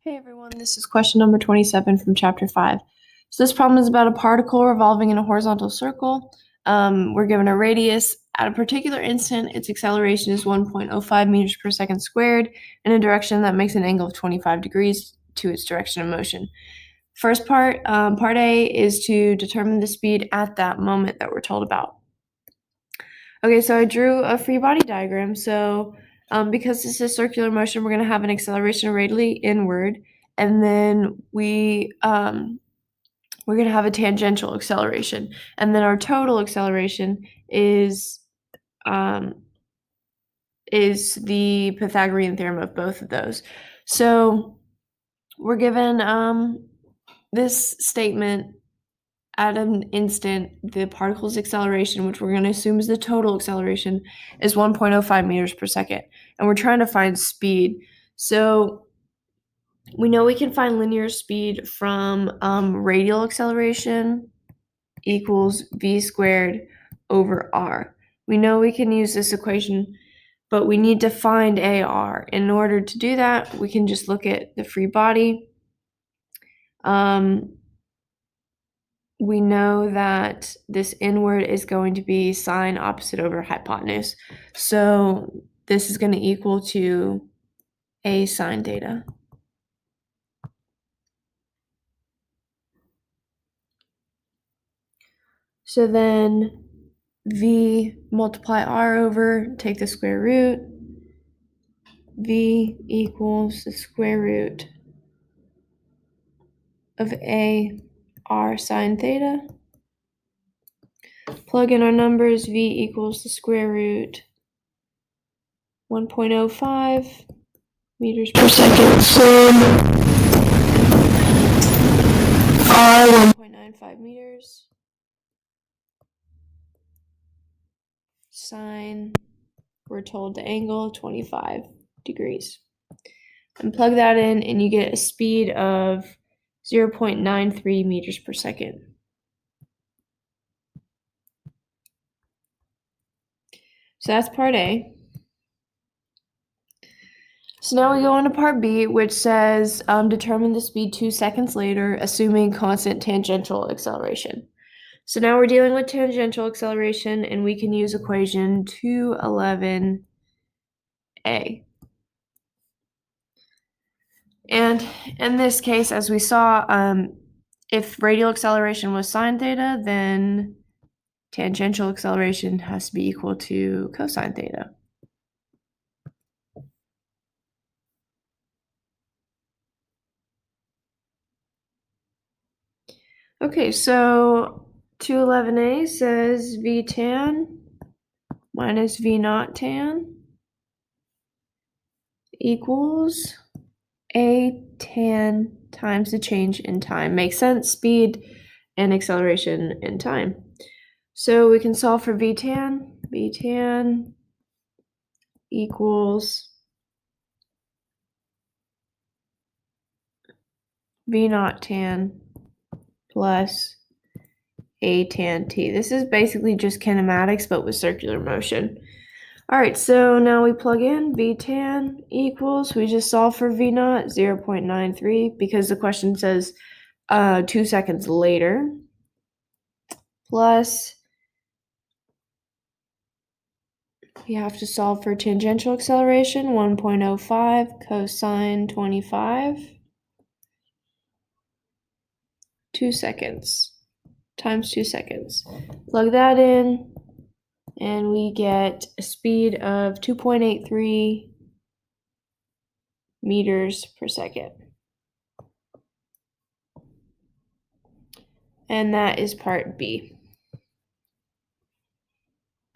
Hey everyone, this is question number 27 from chapter 5. So this problem is about a particle revolving in a horizontal circle. We're given a radius. At a particular instant, its acceleration is 1.05 meters per second squared in a direction that makes an angle of 25 degrees to its direction of motion. First part, part A, is to determine the speed at that moment that we're told about. Okay, so I drew a free body diagram. So because this is circular motion, we're going to have an acceleration radially inward, and then we're going to have a tangential acceleration, and then our total acceleration is the Pythagorean theorem of both of those. So we're given this statement. At an instant, the particle's acceleration, which we're going to assume is the total acceleration, is 1.05 meters per second. And we're trying to find speed. So we know we can find linear speed from radial acceleration equals v squared over r. We know we can use this equation, but we need to find AR. In order to do that, we can just look at the free body. We know that this inward is going to be sine opposite over hypotenuse. So this is going to equal to a sine theta. So then v multiply r over, take the square root. V equals the square root of a r sine theta. Plug in our numbers. V equals the square root 1.05 meters per second. So r 1.95 meters. Sine, we're told the angle 25 degrees. And plug that in and you get a speed of 0.93 meters per second. So that's part A. So now we go on to part B, which says determine the speed 2 seconds later, assuming constant tangential acceleration. So now we're dealing with tangential acceleration, and we can use equation 211A. And in this case, as we saw, if radial acceleration was sine theta, then tangential acceleration has to be equal to cosine theta. Okay, so 211A says V tan minus V naught tan equals A tan times the change in time. Makes sense, speed and acceleration in time. So we can solve for V tan. V tan equals V naught tan plus A tan t. This is basically just kinematics, but with circular motion. All right, so now we plug in V tan equals, we just solve for V naught, 0.93, because the question says 2 seconds later, plus we have to solve for tangential acceleration, 1.05 cosine 25, 2 seconds times 2 seconds. Plug that in, and we get a speed of 2.83 meters per second. And that is part B.